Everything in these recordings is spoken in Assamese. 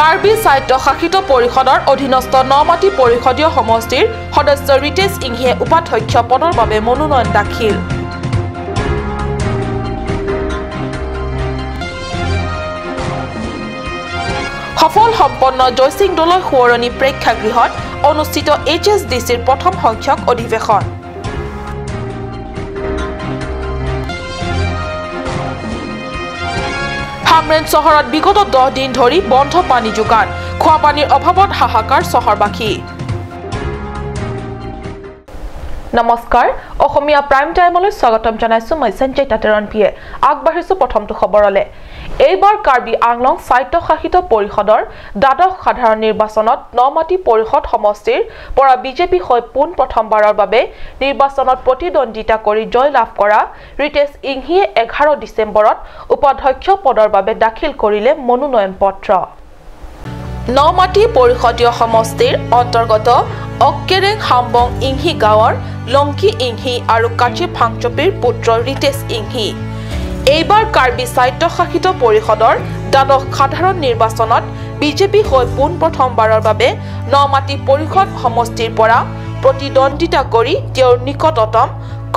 কাৰ্বি স্বায়ত্তশাসিত পৰিষদৰ অধীনস্থ নমাটি পৰিষদীয় সমষ্টিৰ সদস্য ৰিতেশ ইংহিয়ে উপাধ্যক্ষ পদৰ বাবে মনোনয়ন দাখিল। সফল সম্পন্ন জয়সিং দলৈ সোঁৱৰণী প্ৰেক্ষাগৃহত অনুষ্ঠিত HSDCৰ প্ৰথম সংখ্যক অধিৱেশন। হামৰেন চহৰত বিগত 10 দিন ধৰি বন্ধ পানী যোগান, খোৱা পানীৰ অভাৱত হাহাকাৰ চহৰবাসী। নমস্কাৰ, অসমীয়া প্ৰাইম টাইমলৈ স্বাগতম জনাইছো মই সঞ্জয় তাতেৰণ পিয়ে। আগবাঢ়িছো প্ৰথমটো খবৰলে। এইবাৰ কাৰ্বি আংলং স্বায়ত্তশাসিত পৰিষদৰ দ্বাদশ সাধাৰণ নিৰ্বাচনত নমাটি পৰিষদ সমষ্টিৰ পৰা বিজেপি হৈ পোন প্ৰথমবাৰৰ বাবে নিৰ্বাচনত প্ৰতিদ্বন্দ্বিতা কৰি জয় লাভ কৰা ৰিতেশ ইংহিয়ে 11 ডিচেম্বৰত উপাধ্যক্ষ পদৰ বাবে দাখিল কৰিলে মনোনয়ন পত্ৰ। নমাটি পৰিষদীয় সমষ্টিৰ অন্তৰ্গত অক্কেৰেং হামবং ইংহি গাঁৱৰ লংকি ইংহি আৰু কাচি ফাংচপিৰ পুত্ৰ ৰিতেশ ইংহি এইবাৰ কাৰ্বি স্বায়ত্তশাসিত পৰিষদৰ দ্বাদশ সাধাৰণ নিৰ্বাচনত বিজেপি হৈ পোন প্ৰথমবাৰৰ বাবে নমাটি পৰিষদ সমষ্টিৰ পৰা প্ৰতিদ্বন্দ্বিতা কৰি তেওঁৰ নিকটতম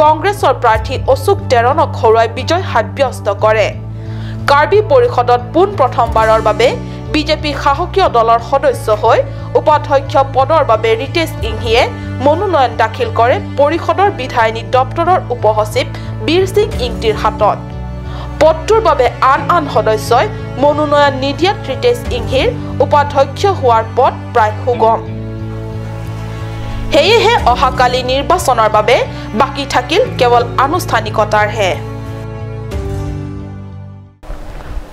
কংগ্ৰেছৰ প্ৰাৰ্থী অশোক তেৰণক হৰুৱাই বিজয় সাব্যস্ত কৰে। কাৰ্বি পৰিষদত পোন প্ৰথমবাৰৰ বাবে বিজেপি শাসকীয় দলৰ সদস্য হৈ উপাধ্যক্ষ পদৰ বাবে ৰিতেশ ইংহিয়ে মনোনয়ন দাখিল কৰে পৰিষদৰ বিধায়িনী দপ্তৰৰ উপসচিব বীৰ সিং ইংটিৰ হাতত। পদটোৰ বাবে আন সদস্যই মনোনয়ন নিদিয়াত ৰিতেশ ইংহিৰ উপাধ্যক্ষ হোৱাৰ পথ প্ৰায় সুগম। সেয়েহে অহাকালি নিৰ্বাচনৰ বাবে বাকী থাকিল কেৱল আনুষ্ঠানিকতাৰহে।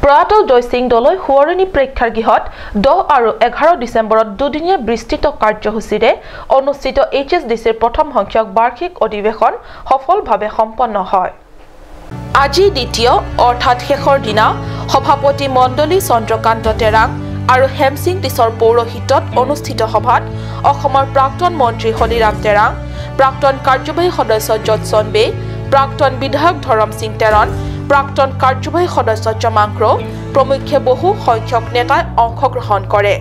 প্ৰয়াত জয়সিং দলৈ সোঁৱৰণী প্ৰেক্ষাগৃহত 10 আৰু 11 ডিচেম্বৰত দুদিনীয়া বিস্তৃত কাৰ্যসূচীৰে অনুষ্ঠিত HSDCৰ প্ৰথম সংখ্যক বাৰ্ষিক অধিৱেশন সফলভাৱে সম্পন্ন হয়। আজি দ্বিতীয় অৰ্থাৎ শেষৰ দিনা সভাপতি মণ্ডলী চন্দ্ৰকান্ত তেৰাং আৰু হেমসিং টিছৰ পৌৰোহিত্যত অনুষ্ঠিত সভাত অসমৰ প্ৰাক্তন মন্ত্ৰী হলিৰাম তেৰাং, প্ৰাক্তন কাৰ্যবাহী সদস্য যৎসন বে, প্ৰাক্তন বিধায়ক ধৰম সিং তেৰণ, প্ৰাক্তন কাৰ্যবাহী সদস্য চমাংক্ৰ প্ৰমুখ্যে বহু সংখ্যক নেতাই অংশগ্ৰহণ কৰে।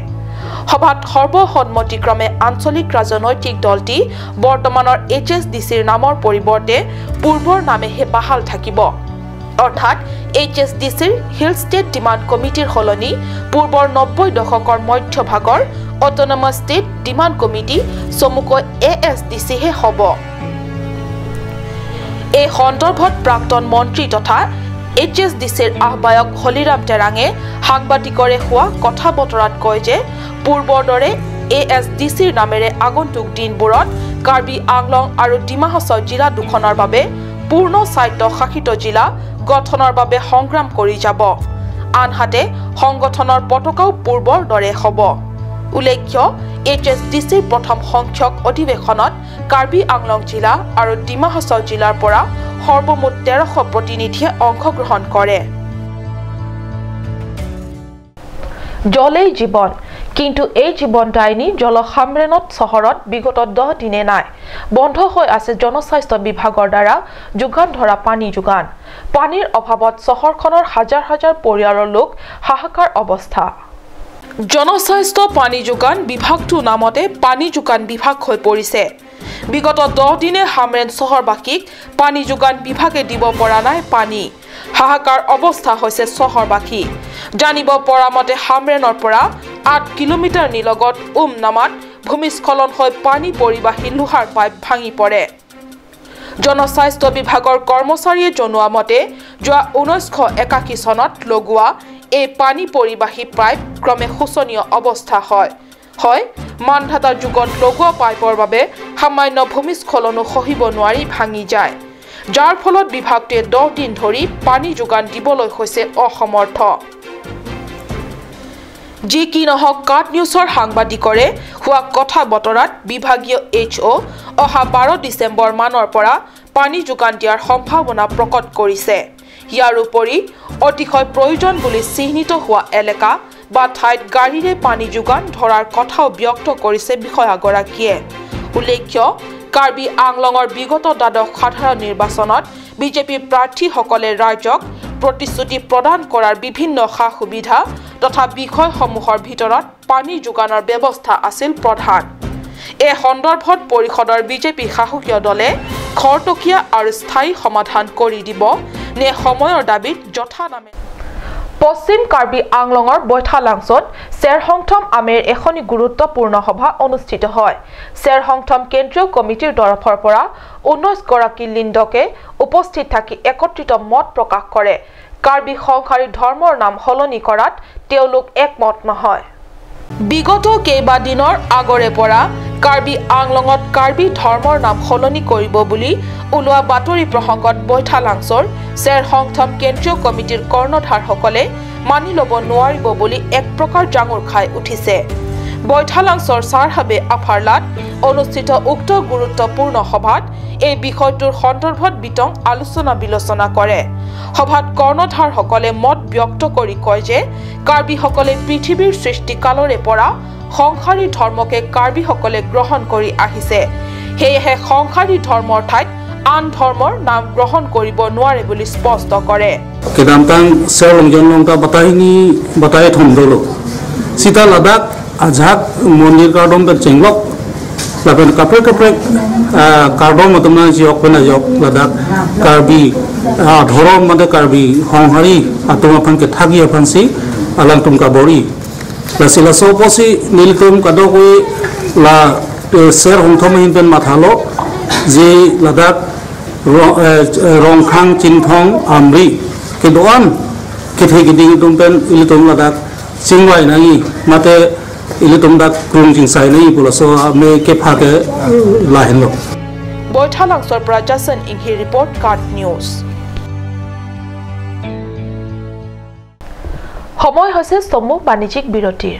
সভাত সৰ্বসন্মতিক্ৰমে আঞ্চলিক ৰাজনৈতিক দলটি বৰ্তমানৰ HSDCৰ নামৰ পৰিৱৰ্তে পূৰ্বৰ নামেহে বাহাল থাকিব, অৰ্থাৎ HSDCৰ হিল ষ্টেট ডিমাণ্ড কমিটিৰ সলনি পূৰ্বৰ 90 দশকৰ মধ্যভাগৰ অট'নমাছ ষ্টেট ডিমাণ্ড কমিটি চমুকৈ ASDCহে হ'ব। এই সন্দৰ্ভত প্ৰাক্তন মন্ত্ৰী তথা HSDCৰ আহ্বায়ক হলিৰাম তেৰাঙে সাংবাদিকৰে হোৱা কথা বতৰাত কয় যে পূৰ্বৰ দৰে ASDCৰ নামেৰে আগন্তুক দিনবোৰত কাৰ্বি আংলং আৰু ডিমা হাছাও জিলা দুখনৰ বাবে পূৰ্ণ স্বায়ত্তশাসিত জিলা গঠনৰ বাবে সংগ্ৰাম কৰি যাব। আনহাতে সংগঠনৰ পতাকাও পূৰ্বৰ দৰে হ'ব। উল্লেখ্য, HSDCৰ প্ৰথম সংখ্যক অধিৱেশনত কাৰ্বি আংলং জিলা আৰু ডিমা হাছাও জিলাৰ পৰা সৰ্বমুঠ 1300 প্ৰতিনিধিয়ে অংশগ্ৰহণ কৰে। জলেই জীৱন, কিন্তু এই জীৱনদায়িনী জলসামৰেনত চহৰত বিগত 10 দিনে নাই। বন্ধ হৈ আছে জনস্বাস্থ্য বিভাগৰ দ্বাৰা যোগান ধৰা পানী যোগান। পানীৰ অভাৱত চহৰখনৰ হাজাৰ হাজাৰ পৰিয়ালৰ লোক হাহাকাৰ অৱস্থা। জনস্বাস্থ্য পানী যোগান বিভাগটো নামতে পানী যোগান বিভাগ হৈ পৰিছে। বিগত 10 দিনে হামৰেন চহৰবাসীক পানী যোগান বিভাগে দিব পৰা নাই পানী। হাহাকাৰ অৱস্থা হৈছে চহৰবাসী। জানিব পৰা মতে হামৰেনৰ পৰা 8 কিলোমিটাৰ নিলগত নামাত ভূমিস্খলন হৈ পানী পৰিবাহী লোহাৰ পাইপ ভাঙি পৰে। জনস্বাস্থ্য বিভাগৰ কৰ্মচাৰীয়ে জনোৱা মতে যোৱা 1981 চনত লগোৱা এই পানী পৰিবাহী পাইপ ক্ৰমে শোচনীয় অৱস্থা হয়। মানধাতা যুগত লগোৱা পাইপৰ বাবে সামান্য ভূমিস্খলনো সহিব নোৱাৰি ভাঙি যায়, যাৰ ফলত বিভাগটোৱে 10 দিন ধৰি পানী যোগান দিবলৈ হৈছে অসমৰ্থ। যি কি নহওক, কাট নিউজৰ সাংবাদিকৰে হোৱা কথা বতৰাত বিভাগীয় HO অহা 12 ডিচেম্বৰ মানৰ পৰা পানী যোগান দিয়াৰ সম্ভাৱনা প্ৰকট কৰিছে। ইয়াৰ উপৰি অতিশয় প্ৰয়োজন বুলি চিহ্নিত হোৱা এলেকা বা ঠাইত গাড়ীৰে পানী যোগান ধৰাৰ কথাও ব্যক্ত কৰিছে বিষয়াগৰাকীয়ে। উল্লেখ্য, কাৰ্বি আংলঙৰ বিগত দ্বাদশ সাধাৰণ নিৰ্বাচনত বিজেপি প্ৰাৰ্থীসকলে ৰাজ্যক প্ৰতিশ্ৰুতি প্ৰদান কৰাৰ বিভিন্ন সা-সুবিধা তথা বিষয়সমূহৰ ভিতৰত পানী যোগানৰ ব্যৱস্থা আছিল প্ৰধান এই সন্দৰ্ভত পৰিষদৰ বিজেপি শাসকীয় দলে খৰতকীয়া আৰু স্থায়ী সমাধান কৰি দিব নে সময়ৰ দাবীত যথানামে পশ্চিম কাৰ্বি আংলঙৰ বৈঠালাংছত চেৰহংথম আমেৰ এখনি গুৰুত্বপূৰ্ণ সভা অনুষ্ঠিত হয় চেৰহংথম কেন্দ্ৰীয় কমিটিৰ তৰফৰ পৰা 19 গৰাকী লিণ্ডকে উপস্থিত থাকি একত্ৰিত মত প্ৰকাশ কৰে কাৰ্বি সংখাৰী ধৰ্মৰ নাম হলনি কৰাত তেওঁলোক একমত নহয় বিগত কেইবা দিনৰ আগৰে পৰা কাৰ্বি আংলঙত কাৰ্বি ধৰ্মৰ নাম হলনি কৰিব বুলি উলোৱা বাতৰি প্ৰসংগত বৈঠালাংছৰ চেৰহংথম কেন্দ্ৰীয় কমিটিৰ কৰ্ণধাৰসকলে মানি ল'ব নোৱাৰিব বুলি এক প্ৰকাৰ জাঙুৰ খাই উঠিছে বৈঠালাংছৰ চাৰহাবে আফাৰলাত অনুষ্ঠিত উক্ত গুৰুত্বপূৰ্ণ সভাত এই বিষয়টোৰ সন্দৰ্ভত বিতং আলোচনা বিলোচনা কৰে সভাত কৰ্ণধাৰসকলে মত ব্যক্ত কৰি কয় যে কাৰ্বিসকলে পৃথিৱীৰ সৃষ্টিকালৰে পৰা সংখাৰী ধৰ্মকে কাৰ্বিসকলে গ্ৰহণ কৰি আহিছে সেয়েহে সংখাৰী ধৰ্মৰ ঠাইত আন ধৰ্মৰ নাম গ্ৰহণ কৰিব নোৱাৰে বুলি স্পষ্ট কৰে কেদামতাং চেৰলংজনলংটা বাতাই থমদলো সীতা লাদাখ আজাক মন্দিৰ কাৰ্ডম তে চেংলক লাপেন কাপড় কাৰ্ডম মতমনা জিওক পেনা জক লাদাখ কাৰ্বি ধৰম মতে কাৰ্বি সংহাৰী আতমাফানকে থাকি আফানসি আলাং তুমকা বৰি লাসিলা সপসি নীলতুম কাদকই লা চেৰ হংথম হিনপেন মাথালো যে লাদাখ ৰংখাং চিনথং আমৰি কেদোয়ান কেথে গিদিং তুমপেন ইলিতুম লাদাখ চিংৱাই নাই মাতে ইলিতুম দাক ক্ৰুং চিংসাই নাই পুলসো আমে কেফাকে লাহেন বৈঠালাংছৰ পৰা জাসন ইংহি ৰিপৰ্ট কাৰ্ড নিউজ সময় হৈছে সমূহ বাণিজ্যিক বিৰতিৰ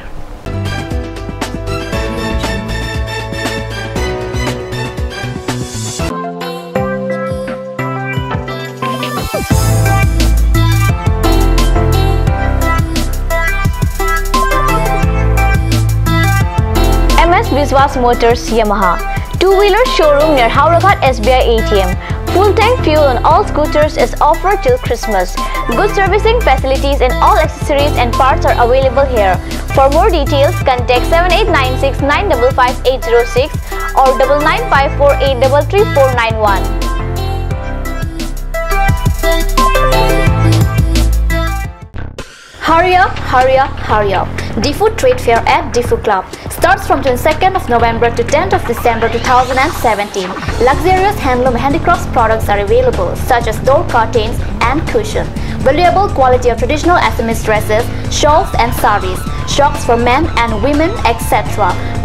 Viswas Motors Yamaha two-wheeler showroom near Hauraghat SBI ATM. Full tank fuel on all scooters is offered till Christmas. Good servicing facilities and all accessories and parts are available here. For more details, contact 7896955806 or 9954833491. Hurry up, hurry up, hurry up. Difu Trade Fair at Difu Club starts from 22nd of November to 10th of December 2017. Luxurious handloom handicrafts products are available such as door curtains and cushion. Valuable quality of traditional Assamese dresses, shawls and saris, shocks for men and women, etc.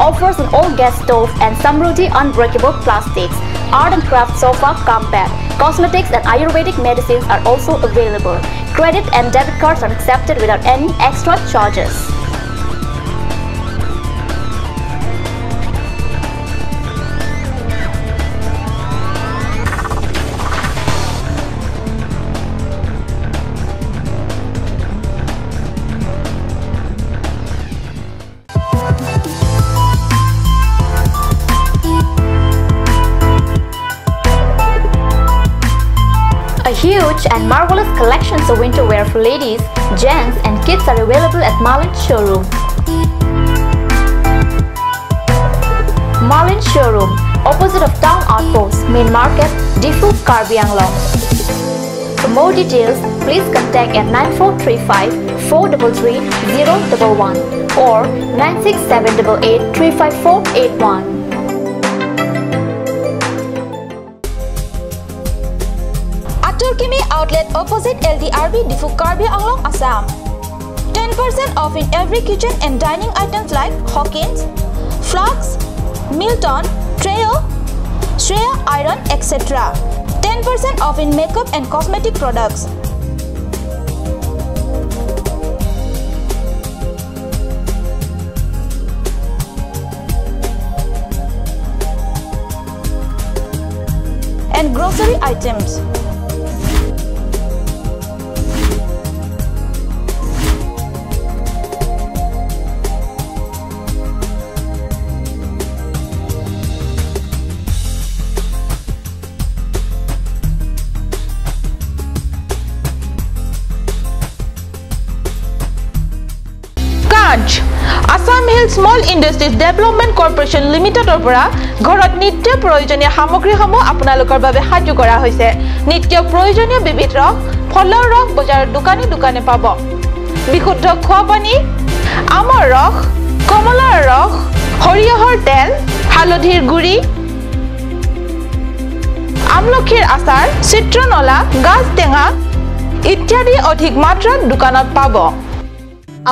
Offers on all gas stove and Samruddhi unbreakable plastics. Art and craft sofa come bed. Cosmetics and Ayurvedic medicines are also available. Credit and debit cards are accepted without any extra charges. A huge and marvelous collections of winter wear for ladies, gents and kids are available at Marlin Showroom. Marlin Showroom, opposite of Town Outpost, Main Market, Difu, Karbi Anglong. For more details, please contact at 9435 433 011 or 96788 35481. Turkimi outlet opposite LDRB Difu Karbi Anglong Assam. 10% off in every kitchen and dining items like Hawkins, Flax, Milton, Treo, Shreya Iron, etc. 10% off in makeup and cosmetic products. And grocery items. Launch Assam hill small industries development corporation লিমিটেডৰ পৰা ঘৰত নিত্য প্ৰয়োজনীয় সামগ্ৰীসমূহ আপোনালোকৰ বাবে সাজু কৰা হৈছে নিত্য প্ৰয়োজনীয় বিবিধ ৰস ফলৰ ৰস বজাৰৰ দোকানে দোকানে পাব বিশুদ্ধ খোৱা পানী আমৰ ৰস কমলাৰ ৰস সৰিয়হৰ তেল হালধিৰ গুড়ি আমলখিৰ আচাৰ চিত্ৰনলা গাজ টেঙা ইত্যাদি অধিক মাত্ৰাত দোকানত পাব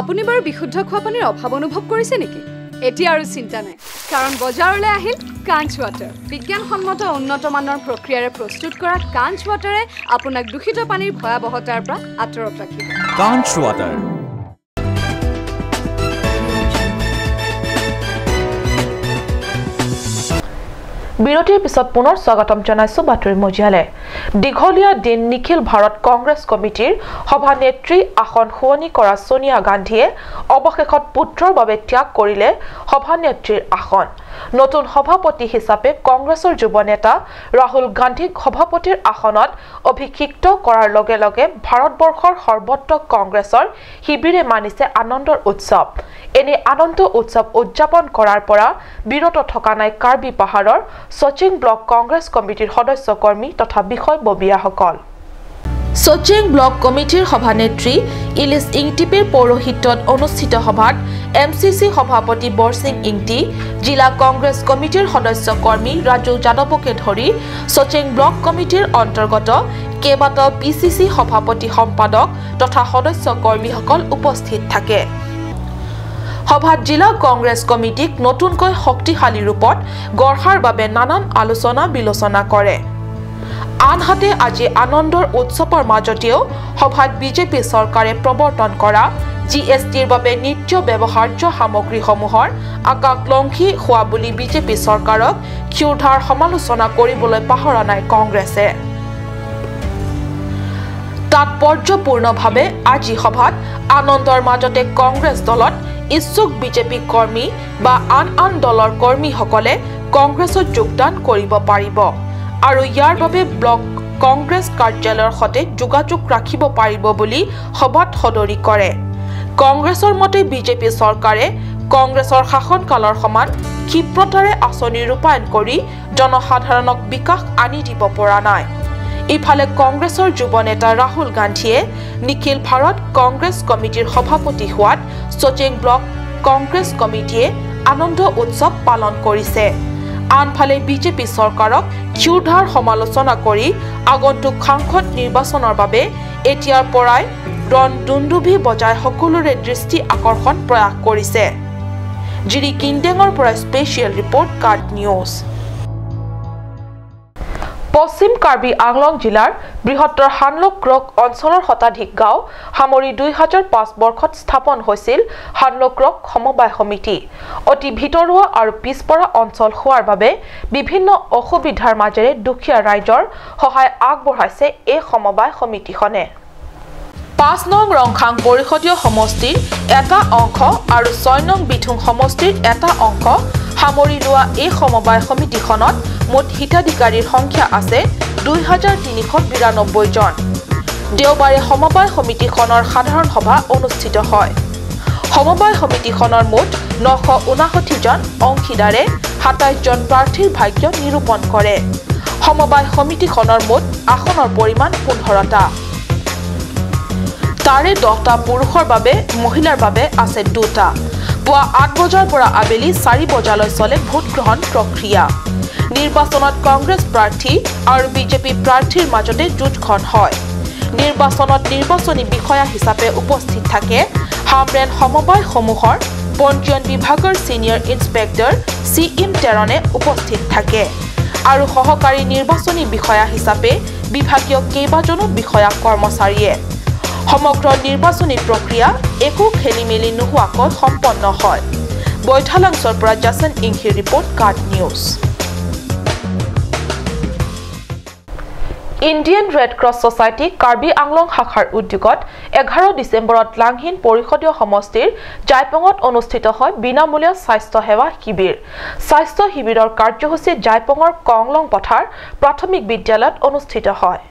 আপুনি বাৰু বিশুদ্ধ খোৱা পানীৰ অভাৱ অনুভৱ কৰিছে নেকি এতিয়া আৰু চিন্তা নাই কাৰণ বজাৰলৈ আহিল কাঞ্চ ৱাটাৰ বিজ্ঞানসন্মত উন্নত মানৰ প্ৰক্ৰিয়াৰে প্ৰস্তুত কৰা কাঞ্চ ৱাটাৰে আপোনাক দূষিত পানীৰ ভয়াৱহতাৰ পৰা আঁতৰত ৰাখিব কাঞ্চ ৱাটাৰ বিৰতিৰ পিছত পুনৰ স্বাগতম জনাইছো বাতৰি মজিয়ালে দীঘলীয়া দিন নিখিল ভাৰত কংগ্ৰেছ কমিটিৰ সভানেত্ৰী আসন শুৱনি কৰা সোনিয়া গান্ধীয়ে অৱশেষত পুত্ৰৰ বাবে ত্যাগ কৰিলে সভানেত্ৰীৰ আসন নতুন সভাপতি হিচাপে কংগ্ৰেছৰ যুৱ নেতা ৰাহুল গান্ধীক সভাপতিৰ আসনত অভিষিক্ত কৰাৰ লগে লগে ভাৰতবৰ্ষৰ সৰ্বত্ৰ কংগ্ৰেছৰ শিবিৰে মানিছে আনন্দৰ উৎসৱ এনে আনন্দ উৎসৱ উদযাপন কৰাৰ পৰা বিৰত থকা নাই কাৰ্বি পাহাৰৰ সচিং ব্লক কংগ্ৰেছ কমিটিৰ সদস্য কৰ্মী তথা বিষয়ববীয়াসকল সচিং ব্লক কমিটিৰ সভানেত্ৰী ইলিছ ইংটিপিৰ পৌৰোহিত্যত অনুষ্ঠিত সভাত এমচিচি সভাপতি বৰসিং ইংটি জিলা কংগ্ৰেছ কমিটিৰ সদস্য কৰ্মী ৰাজু যাদৱকে ধৰি সচিং ব্লক কমিটিৰ অন্তৰ্গত কেইবাটাও পিচিচি সভাপতি সম্পাদক তথা সদস্য কৰ্মীসকল উপস্থিত থাকে সভাত জিলা কংগ্ৰেছ কমিটিক নতুনকৈ শক্তিশালী ৰূপত গঢ়াৰ বাবে নানান আলোচনা বিলোচনা কৰে আনহাতে আজি আনন্দৰ উৎসৱৰ মাজতেও সভাত বিজেপি চৰকাৰে প্ৰৱৰ্তন কৰা জিএছটিৰ বাবে নিত্য ব্যৱহাৰ্য সামগ্ৰীসমূহৰ আকাংক্ষী হোৱা বুলি বিজেপি চৰকাৰক ক্ষুধাৰ সমালোচনা কৰিবলৈ পাহৰা নাই কংগ্ৰেছে তাৎপৰ্যপূৰ্ণভাৱে আজি সভাত আনন্দৰ মাজতে কংগ্ৰেছ দলত ইচ্ছুক বিজেপি কৰ্মী বা আন দলৰ কৰ্মীসকলে কংগ্ৰেছত যোগদান কৰিব পাৰিব আৰু ইয়াৰ বাবে ব্লক কংগ্ৰেছ কাৰ্যালয়ৰ সৈতে যোগাযোগ ৰাখিব পাৰিব বুলি সভাত সদৰি কৰে কংগ্ৰেছৰ মতে বিজেপি চৰকাৰে কংগ্ৰেছৰ শাসনকালৰ সমান ক্ষিপ্ৰতাৰে আঁচনি ৰূপায়ণ কৰি জনসাধাৰণক বিকাশ আনি দিব পৰা নাই ইফালে কংগ্ৰেছৰ যুৱ নেতা ৰাহুল গান্ধীয়ে নিখিল ভাৰত কংগ্ৰেছ কমিটিৰ সভাপতি হোৱাত সচিং ব্লক কংগ্ৰেছ কমিটিয়ে আনন্দ উৎসৱ পালন কৰিছে আনফালে বিজেপি চৰকাৰক ক্ষুধাৰ সমালোচনা কৰি আগন্তুক সাংসদ নিৰ্বাচনৰ বাবে এতিয়াৰ পৰাই দুন্দুভি বজাই সকলোৰে দৃষ্টি আকৰ্ষণ প্ৰয়াস কৰিছে জিৰি কিণ্ডেঙৰ পৰা স্পেচিয়েল ৰিপৰ্ট কাৰ্ড নিউজ পশ্চিম কাৰ্বি আংলং জিলাৰ বৃহত্তৰ হানলোক্ৰক অঞ্চলৰ শতাধিক গাঁও সামৰি 2005 বৰ্ষত স্থাপন হৈছিল হানলোক্ৰক সমবায় সমিতি অতি ভিতৰুৱা আৰু পিছপৰা অঞ্চল হোৱাৰ বাবে বিভিন্ন অসুবিধাৰ মাজেৰে দুখীয়া ৰাইজৰ সহায় আগবঢ়াইছে এই সমবায় সমিতিখনে 5 নং ৰংখাং পৰিষদীয় সমষ্টিৰ এটা অংশ আৰু 6 নং বিথুং সমষ্টিৰ এটা অংশ সামৰি লোৱা এই সমবায় সমিতিখনত মুঠ হিতাধিকাৰীৰ সংখ্যা আছে 2392 জন দেওবাৰে সমবায় সমিতিখনৰ সাধাৰণ সভা অনুষ্ঠিত হয় সমবায় সমিতিখনৰ মুঠ 959 জন অংশীদাৰে 27 জন প্ৰাৰ্থীৰ ভাগ্য নিৰূপণ কৰে সমবায় সমিতিখনৰ মুঠ আসনৰ পৰিমাণ 15টা তাৰে 10টা পুৰুষৰ বাবে মহিলাৰ বাবে আছে 2টা পুৱা 8 বজাৰ পৰা আবেলি 4 বজালৈ চলে ভোট গ্ৰহণ প্ৰক্ৰিয়া নিৰ্বাচনত কংগ্ৰেছ প্ৰাৰ্থী আৰু বিজেপি প্ৰাৰ্থীৰ মাজতে যুদ্ধখন হয় নিৰ্বাচনত নিৰ্বাচনী বিষয়া হিচাপে উপস্থিত থাকে হামৰেন সমবায় সমূহৰ পঞ্জীয়ন বিভাগৰ সিনিয়ৰ ইন্সপেক্টৰ সিএম তেৰণে উপস্থিত থাকে আৰু সহকাৰী নিৰ্বাচনী বিষয়া হিচাপে বিভাগীয় কেইবাজনো বিষয়া কৰ্মচাৰীয়ে সমগ্ৰ নিৰ্বাচনী প্ৰক্ৰিয়া একো খেলিমেলি নোহোৱাকৈ সম্পন্ন হয় বৈঠালাংছৰ পৰা জাসন ইংহিৰ report card news Indian Red Cross Society Karbi Anglong শাখাৰ উদ্যোগত 11 ডিচেম্বৰত লাংহিন পৰিষদীয় সমষ্টিৰ জাইপঙত অনুষ্ঠিত হয় বিনামূলীয়া স্বাস্থ্য সেৱা শিবিৰ স্বাস্থ্য শিবিৰৰ কাৰ্যসূচী জাইপঙৰ কংলং পথাৰ প্ৰাথমিক বিদ্যালয়ত অনুষ্ঠিত হয়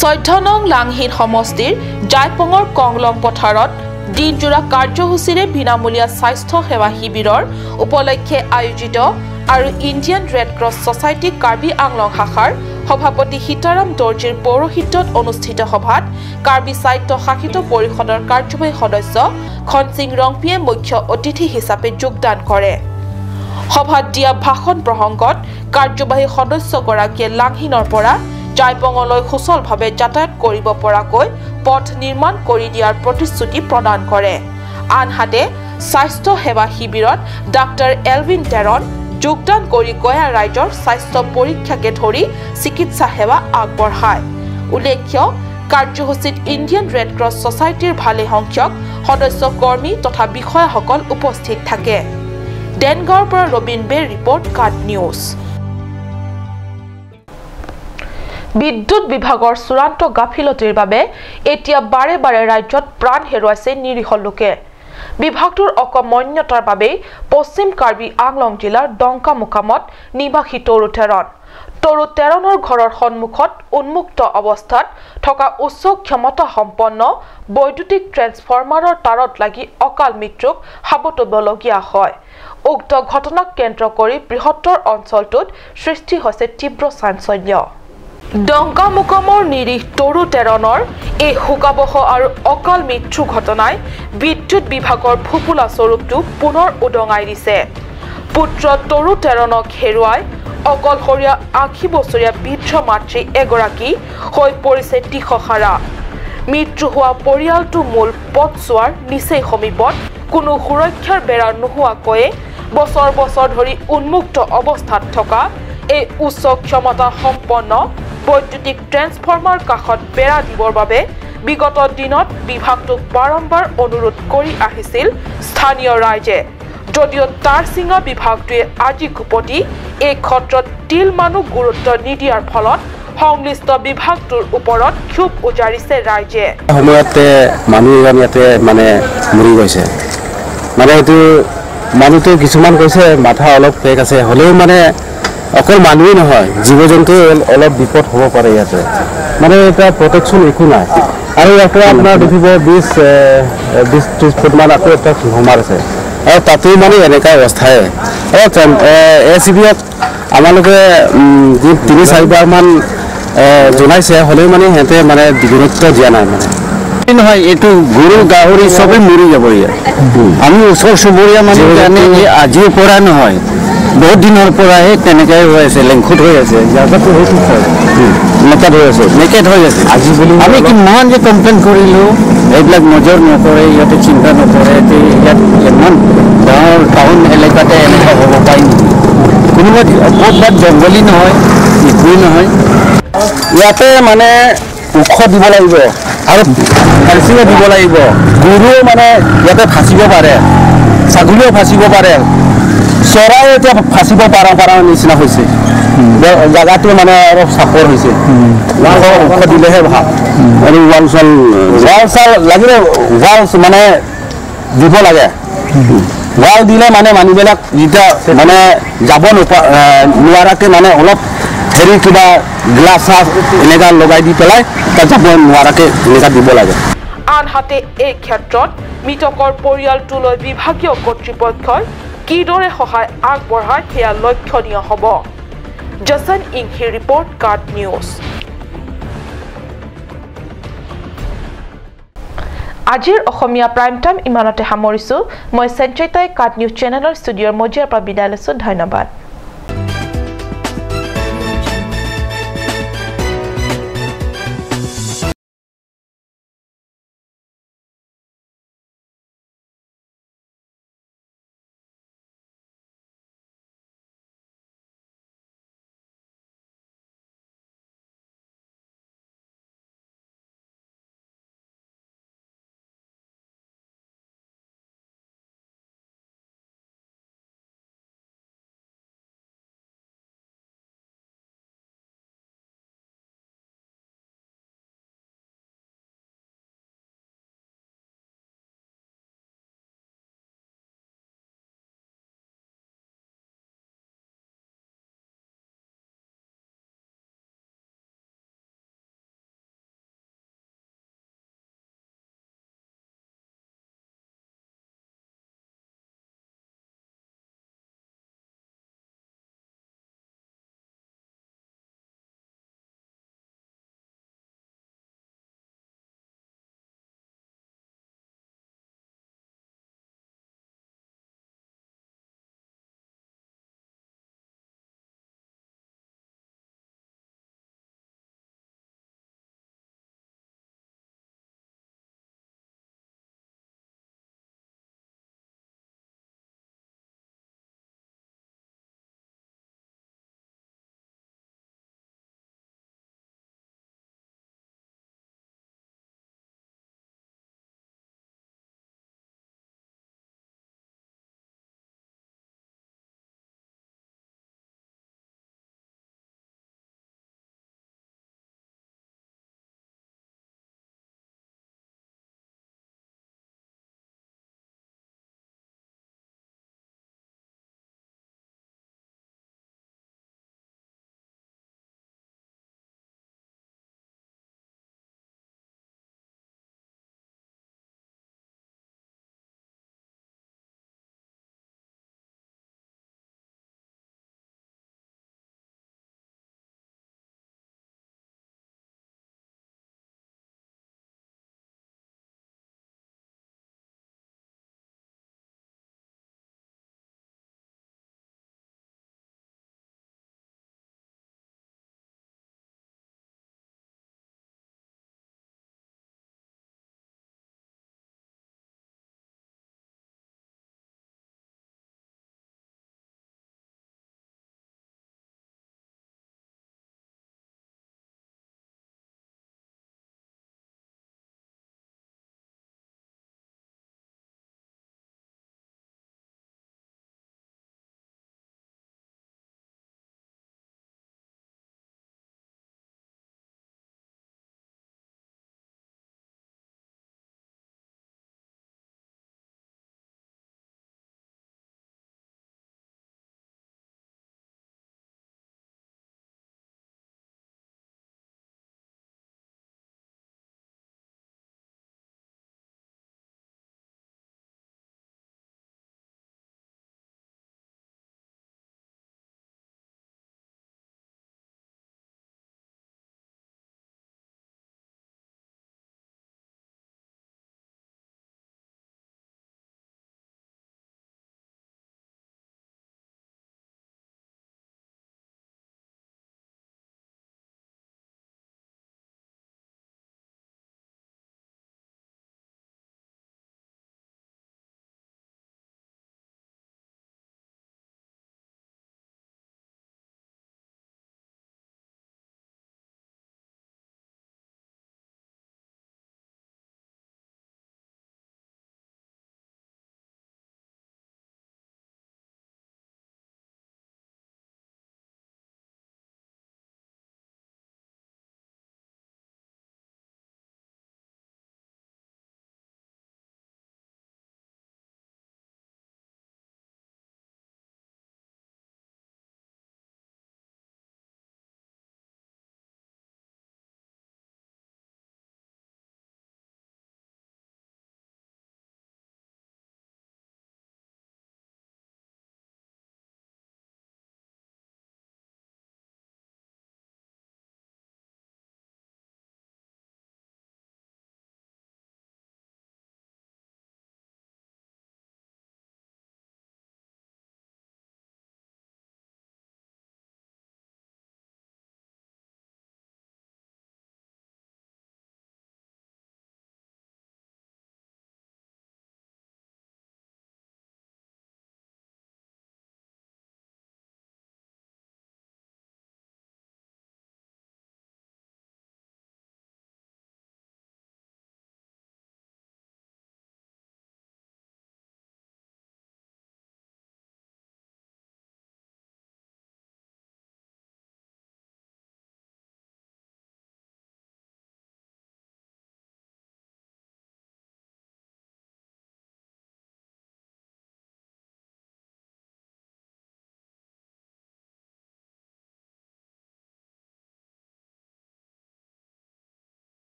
14 নং লাংহিন সমষ্টিৰ জাইপঙৰ কংলং পথাৰত দিনজোৰা কাৰ্যসূচীৰে বিনামূলীয়া স্বাস্থ্য সেৱা শিবিৰৰ উপলক্ষে আয়োজিত আৰু Indian Red Cross Society Karbi Anglong শাখাৰ সভাপতি সীতাৰাম দৰ্জীৰ পৌৰোহিত্যত অনুষ্ঠিত সভাত কাৰ্বি স্বায়ত্ত শাসিত পৰিষদৰ কাৰ্যবাহী সদস্য খনসিং ৰংপিয়ে মুখ্য অতিথি হিচাপে যোগদান কৰে। সভাত দিয়া ভাষণ প্ৰসংগত কাৰ্যবাহী সদস্যগৰাকীয়ে লাংহিনৰ পৰা জাইপঙলৈ সুচলভাৱে যাতায়াত কৰিব পৰাকৈ পথ নিৰ্মাণ কৰি দিয়াৰ প্ৰতিশ্ৰুতি প্ৰদান কৰে। আনহাতে স্বাস্থ্য সেৱা শিবিৰত ডাক্তৰ এলভিন টেৰন যোগদান কৰি গয়া ৰাইজৰ স্বাস্থ্য পৰীক্ষাকে ধৰি চিকিৎসা সেৱা আগবঢ়ায়। উল্লেখ্য কাৰ্যসূচীত ইণ্ডিয়ান ৰেড ক্ৰছ ছ'চাইটিৰ ভালে সংখ্যক সদস্য কৰ্মী তথা বিষয়াসকল উপস্থিত থাকে। ডেনগাঁৱৰ পৰা ৰবীন বেৰ ৰিপৰ্ট কাট নিউজ। বিদ্যুৎ বিভাগৰ চূড়ান্ত গাফিলতিৰ বাবে এতিয়া বাৰে বাৰে ৰাজ্যত প্ৰাণ হেৰুৱাইছে নিৰীহ লোকে। বিভাগটোৰ অকমন্যতাৰ বাবে পশ্চিম কাৰ্বি আংলং জিলাৰ ডংকা মুকামত নিবাসী তৰু তেৰণৰ ঘৰৰ সন্মুখত উন্মুক্ত অৱস্থাত থকা উচ্চ ক্ষমতা সম্পন্ন বৈদ্যুতিক ট্ৰেন্সফৰ্মাৰৰ তাৰত লাগি অকাল মৃত্যুক সাবটিবলগীয়া হয়। উক্ত ঘটনাক কেন্দ্ৰ কৰি বৃহত্তৰ অঞ্চলটোত সৃষ্টি হৈছে তীব্ৰ চাঞ্চল্য। ডংকা মুকামৰ নিৰীহ তৰু তেৰণৰ এই শোকাবহ আৰু অকাল মৃত্যু ঘটনাই বিদ্যুৎ বিভাগৰ ফুপুলা স্বৰূপটো পুনৰ উদঙাই দিছে। পুত্ৰ তৰু তেৰণক হেৰুৱাই অকলশৰীয়া ৮০ বছৰীয়া বৃদ্ধ মাতৃ এগৰাকী হৈ পৰিছে দিশহাৰা। মৃত্যু হোৱা পৰিয়ালটো মূল পথছোৱাৰ নিচেই সমীপত কোনো সুৰক্ষাৰ বেৰা নোহোৱাকৈয়ে বছৰ বছৰ ধৰি উন্মুক্ত অৱস্থাত থকা এই উচ্চ ক্ষমতা সম্পন্ন বৈদ্যুতিক ট্ৰেন্সফৰ্মাৰ কাষত বেৰা দিবৰ বাবে বিগত দিনত বিভাগটোক বাৰম্বাৰ অনুৰোধ কৰি আহিছিল স্থানীয় ৰাইজে। যদিও তাৰ চিঙা বিভাগটোৱে আজি কুপতি এই ক্ষেত্ৰত তিলমানো গুৰুত্ব নিদিয়াৰ ফলত সংশ্লিষ্ট বিভাগটোৰ ওপৰত ক্ষোভ উজাৰিছে ৰাইজে। সময়তে মানুহ এজন ইয়াতে মানে মৰি গৈছে। মানে এইটো মানুহটো কিছুমান কৈছে মাথা অলপ পেক আছে, হ'লেও মানে অকল মানুহেই নহয় জীৱ জন্তু অলপ বিপদ হ'ব পাৰে ইয়াতে। মানে এটা প্ৰটেকশ্যন একো নাই। আৰু ইয়াতে আপোনাৰ দেখিব ২০-৩০ ফুটমান আকৌ এটা সিংহমাৰ আছে আৰু তাতো মানে এনেকুৱা অৱস্থাই। ACBত আমালোকে ৩-৪বাৰমান জনাইছে, হ'লেও মানে সিহঁতে মানে গুৰুত্ব দিয়া নাই। মানে নহয় এইটো গৰু গাহৰি চবেই মৰি যাব ইয়াত। আমি ওচৰ চুবুৰীয়া মানুহ কাৰণে আজিৰ পৰা নহয় বহুত দিনৰ পৰাই তেনেকৈ হৈ আছে, লেংখুট হৈ আছে, জাগাটো নেকেট হৈ আছে, আজি বুলি আমি কিমান যে কমপ্লেইন কৰিলোঁ এইবিলাক নজৰ নকৰে, ইয়াতে চিন্তা নকৰে। ইয়াত ইমান গাঁৱৰ টাউন এলেকাতে এনেকুৱা হ'ব পাৰে নেকি? কোনোবা ক'ৰবাত জংঘলী নহয়, একোৱেই নহয়। ইয়াতে মানে ওখ দিব লাগিব আৰু ফেঞ্চিঙো দিব লাগিব। গৰুও মানে ইয়াতে ফাঁচিব পাৰে, ছাগলীও ফাঁচিব পাৰে, চৰাইও এতিয়া ফাঁচিব পাৰা নিচিনা হৈছে। জেগাটো মানে অলপ চাপৰ হৈছে, ওখ দিলেহে ভাল। আৰু ৱাল চাল লাগিলে ৱাল মানে দিব লাগে। ৱাল দিলে মানে মানুহবিলাক যেতিয়া মানে যাব নোৱাৰাকৈ মানে অলপ হেৰি কিবা গ্লাছ চাছ এনেকুৱা লগাই দি পেলাই তাত যাব নোৱাৰাকৈ এনেকুৱা দিব লাগে। আনহাতে এই ক্ষেত্ৰত মৃতকৰ পৰিয়ালটোলৈ বিভাগীয় কৰ্তৃপক্ষই কিদৰে সহায় আগবঢ়ায় সেয়া লক্ষণীয় হ'ব। জচন ইংহি ৰিপৰ্ট কাট নিউজ। আজিৰ অসমীয়া প্ৰাইম টাইম ইমানতে সামৰিছোঁ। মই সঞ্চয়তাই কাট নিউজ চেনেলৰ ষ্টুডিঅ'ৰ মজিয়াৰ পৰা বিদায় লৈছোঁ। ধন্যবাদ।